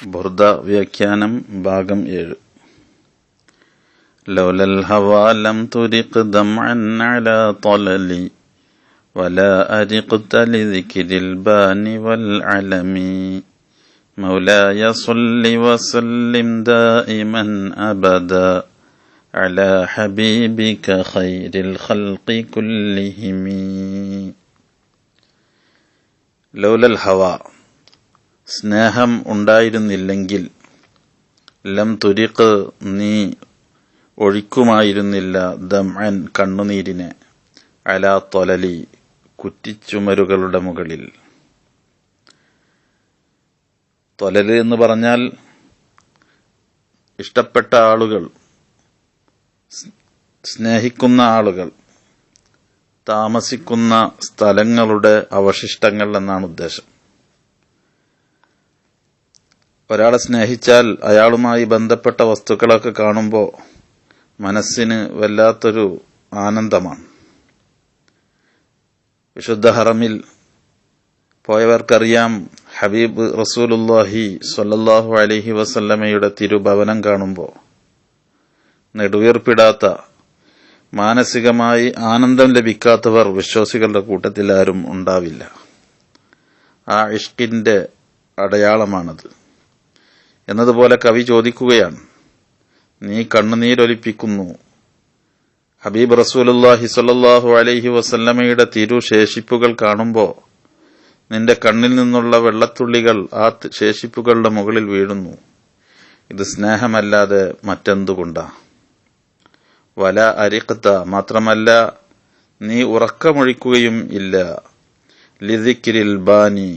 ബുർദ വ്യാഖ്യാനം ഭാഗം 7. ലൗലൽ ഹവാ ലം തുരിഖ് ദംഅൻ അലാ തലലി വലാ അരിഖ്ത ലിദിക്രിൽ ബാനി വൽ അലമി മൗലായ സ്വല്ലി വസല്ലിം ദായിമൻ അബദാ അലാ ഹബീബിക ഖൈരിൽ ഖൽഖി കുല്ലിഹിം. ലൗലൽ ഹവാ, സ്നേഹം ഉണ്ടായിരുന്നില്ലെങ്കിൽ, ലം തുരിഖ്, നീ ഒഴിക്കുമായിരുന്നില്ല, ദംഅൻ, കണ്ണുനീരിനെ, അലാ തൊലലി, കുറ്റിച്ചുമരുകളുടെ മുകളിൽ. തൊലല് എന്ന് പറഞ്ഞാൽ ഇഷ്ടപ്പെട്ട ആളുകൾ, സ്നേഹിക്കുന്ന ആളുകൾ താമസിക്കുന്ന സ്ഥലങ്ങളുടെ അവശിഷ്ടങ്ങൾ എന്നാണ് ഉദ്ദേശം. ഒരാളെ സ്നേഹിച്ചാൽ അയാളുമായി ബന്ധപ്പെട്ട വസ്തുക്കളൊക്കെ കാണുമ്പോൾ മനസ്സിന് വല്ലാത്തൊരു ആനന്ദമാണ്. വിശുദ്ധ ഹറമിൽ പോയവർക്കറിയാം, ഹബീബ് റസൂലുള്ളാഹി സ്വല്ലല്ലാഹു അലൈഹി വസല്ലമയുടെ തിരുഭവനം കാണുമ്പോൾ നെടുവീർപ്പിടാത്ത, മാനസികമായി ആനന്ദം ലഭിക്കാത്തവർ വിശ്വാസികളുടെ കൂട്ടത്തിൽ ആരും ഉണ്ടാവില്ല. ആ ഇഷ്കിന്റെ അടയാളമാണത്. എന്നതുപോലെ കവി ചോദിക്കുകയാണ്, നീ കണ്ണുനീരൊലിപ്പിക്കുന്നു. ഹബീബ് റസൂലുള്ളാഹി സ്വല്ലല്ലാഹു അലൈഹി വസല്ലമയുടെ തിരുശേഷിപ്പുകൾ കാണുമ്പോൾ നിന്റെ കണ്ണിൽ നിന്നുള്ള വെള്ളത്തുള്ളികൾ ആ ശേഷിപ്പുകളുടെ മുകളിൽ വീഴുന്നു. ഇത് സ്നേഹമല്ലാതെ മറ്റെന്തുകൊണ്ടാ? വല അരിഖ്ത, മാത്രമല്ല നീ ഉറക്കമൊഴിക്കുകയും ഇല്ല. ലിദിക്രിൽ ബാനി,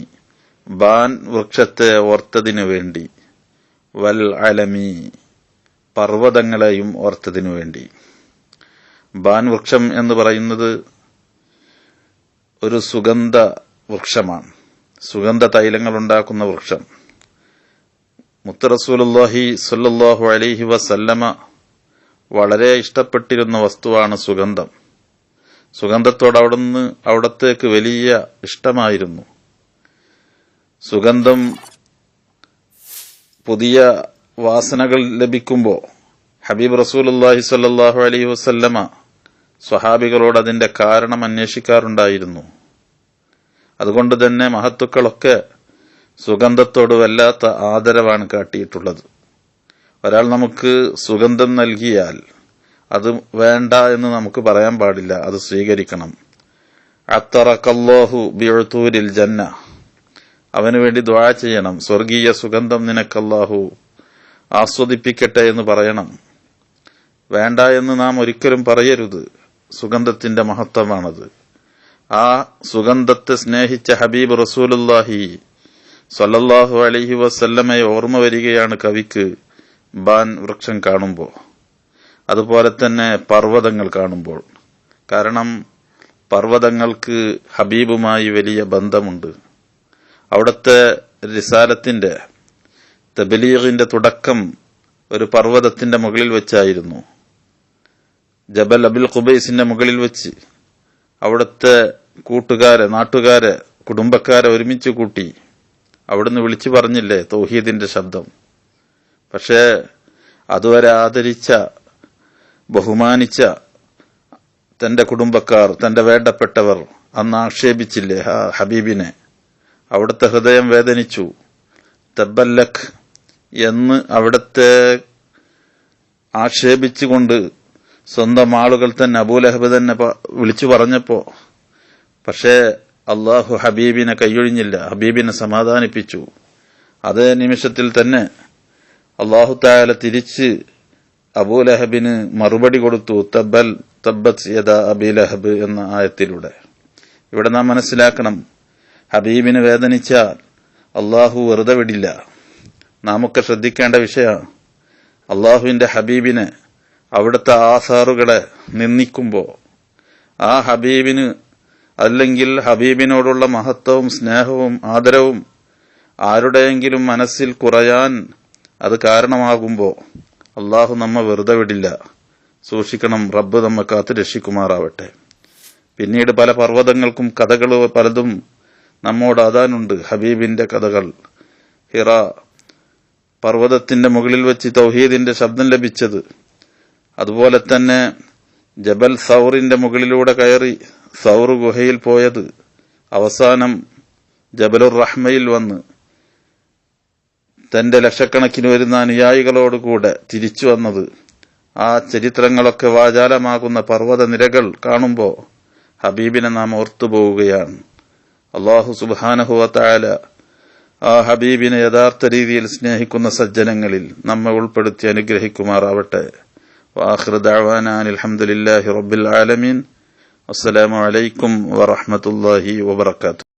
ബാൻ വൃക്ഷത്തെ ഓർത്തതിനു വേണ്ടി, വൽ അലമി, പർവ്വതങ്ങളെയും ഓർത്തതിനു വേണ്ടി. ബാൻ വൃക്ഷം എന്ന് പറയുന്നത് ഒരു സുഗന്ധ വൃക്ഷമാണ്, സുഗന്ധ തൈലങ്ങൾ ഉണ്ടാക്കുന്ന വൃക്ഷം. മുത്ത് റസൂലുള്ളാഹി സ്വല്ലല്ലാഹു അലൈഹി വസല്ലമ വളരെ ഇഷ്ടപ്പെട്ടിരുന്ന വസ്തുവാണ് സുഗന്ധം. സുഗന്ധത്തോട് അവിടത്തേക്ക് വലിയ ഇഷ്ടമായിരുന്നു. സുഗന്ധം, പുതിയ വാസനകൾ ലഭിക്കുമ്പോൾ ഹബീബ് റസൂലുള്ളാഹി സ്വല്ലല്ലാഹു അലൈഹി വസല്ലമ സ്വഹാബികളോട് അതിന്റെ കാരണം അന്വേഷിക്കാറുണ്ടായിരുന്നു. അതുകൊണ്ട് തന്നെ മഹത്തുക്കളൊക്കെ സുഗന്ധത്തോട് വല്ലാത്ത ആദരവാണ് കാട്ടിയിട്ടുള്ളത്. ഒരാൾ നമുക്ക് സുഗന്ധം നൽകിയാൽ അത് വേണ്ട എന്ന് നമുക്ക് പറയാൻ പാടില്ല, അത് സ്വീകരിക്കണം. അത്തറക്കല്ലാഹു ബിഉതൂരിൽ ജന്ന, അവന് വേണ്ടി ദുആ ചെയ്യണം, സ്വർഗീയ സുഗന്ധം നിനക്കല്ലാഹു ആസ്വദിപ്പിക്കട്ടെ എന്ന് പറയണം. വേണ്ട എന്ന് നാം ഒരിക്കലും പറയരുത്. സുഗന്ധത്തിന്റെ മഹത്വമാണത്. ആ സുഗന്ധത്തെ സ്നേഹിച്ച ഹബീബ് റസൂലുള്ളാഹി സ്വല്ലല്ലാഹു അലൈഹി വസല്ലമയെ ഓർമ്മ വരികയാണ് കവിക്ക് ബാൻ വൃക്ഷം കാണുമ്പോൾ, അതുപോലെ തന്നെ പർവ്വതങ്ങൾ കാണുമ്പോൾ. കാരണം പർവ്വതങ്ങൾക്ക് ഹബീബുമായി വലിയ ബന്ധമുണ്ട്. അവിടുത്തെ റിസാലത്തിന്റെ, തബ്ലീഗിന്റെ തുടക്കം ഒരു പർവ്വതത്തിന്റെ മുകളിൽ വെച്ചായിരുന്നു. ജബൽ അബിൽ ഖുബൈസിന്റെ മുകളിൽ വെച്ച് അവിടുത്തെ കൂട്ടുകാരെ, നാട്ടുകാരെ, കുടുംബക്കാരെ ഒരുമിച്ച് കൂട്ടി അവിടുന്ന് വിളിച്ചു പറഞ്ഞില്ലേ തൗഹീദിന്റെ ശബ്ദം. പക്ഷേ അതുവരെ ആദരിച്ച, ബഹുമാനിച്ച തന്റെ കുടുംബക്കാർ, തന്റെ വേണ്ടപ്പെട്ടവർ അന്ന് ആക്ഷേപിച്ചില്ലേ ഹബീബിനെ. അവിടുത്തെ ഹൃദയം വേദനിച്ചു. തബ്ബല്ലഖ് എന്ന് അവിടുത്തെ ആക്ഷേപിച്ചുകൊണ്ട് സ്വന്തം ആളുകൾ തന്നെ, അബൂലഹബ് തന്നെ വിളിച്ചു പറഞ്ഞപ്പോ, പക്ഷേ അള്ളാഹു ഹബീബിനെ കൈയൊഴിഞ്ഞില്ല, ഹബീബിനെ സമാധാനിപ്പിച്ചു. അതേ നിമിഷത്തിൽ തന്നെ അള്ളാഹു തആല തിരിച്ച് അബൂലഹബിന് മറുപടി കൊടുത്തു, തബ്ബത് യദാ അബീ ലഹബ് എന്ന ആയത്തിലൂടെ. ഇവിടെ നാം മനസ്സിലാക്കണം, ഹബീബിന് വേദനിച്ചാൽ അള്ളാഹു വെറുതെ വിടില്ല. നാമൊക്കെ ശ്രദ്ധിക്കേണ്ട വിഷയമാണ്. അള്ളാഹുവിന്റെ ഹബീബിനെ, അവിടുത്തെ ആസാറുകളെ നിന്ദിക്കുമ്പോൾ ആ ഹബീബിന്, അല്ലെങ്കിൽ ഹബീബിനോടുള്ള മഹത്വവും സ്നേഹവും ആദരവും ആരുടെയെങ്കിലും മനസ്സിൽ കുറയാൻ അത് കാരണമാകുമ്പോൾ അള്ളാഹു നമ്മെ വെറുതെ വിടില്ല. സൂക്ഷിക്കണം, റബ്ബ് നമ്മെ കാത്തു രക്ഷിക്കുമാറാവട്ടെ. പിന്നീട് പല പർവ്വതങ്ങൾക്കും കഥകൾ പലതും നമ്മോട് അതാനുണ്ട്. ഹബീബിന്റെ കഥകൾ, ഹിറ പർവ്വതത്തിന്റെ മുകളിൽ വെച്ച് തൗഹീദിന്റെ ശബ്ദം ലഭിച്ചത്. അതുപോലെ തന്നെ ജബൽ സൗറിന്റെ മുകളിലൂടെ കയറി സൗർ ഗുഹയിൽ പോയത്, അവസാനം ജബലുർ റഹ്മയിൽ വന്ന് തന്റെ ലക്ഷക്കണക്കിന് വരുന്ന അനുയായികളോടുകൂടെ തിരിച്ചു വന്നത്, ആ ചരിത്രങ്ങളൊക്കെ വാചാലമാകുന്ന പർവ്വത നിരകൾ കാണുമ്പോൾ ഹബീബിനെ നാം ഓർത്തുപോവുകയാണ്. അല്ലാഹു സുബ്ഹാനഹു വ തആല ആ ഹബീബിനെ യഥാർത്ഥ രീതിയിൽ സ്നേഹിക്കുന്ന സജ്ജനങ്ങളിൽ നമ്മെ ഉൾപ്പെടുത്തി അനുഗ്രഹിക്കുമാറാവട്ടെ. വആഖിറു ദഅവാനാ അൽഹംദുലില്ലാഹി റബ്ബിൽ ആലമീൻ. അസ്സലാമു അലൈക്കും വറഹ്മത്തുള്ളാഹി വബറകാതുഹു.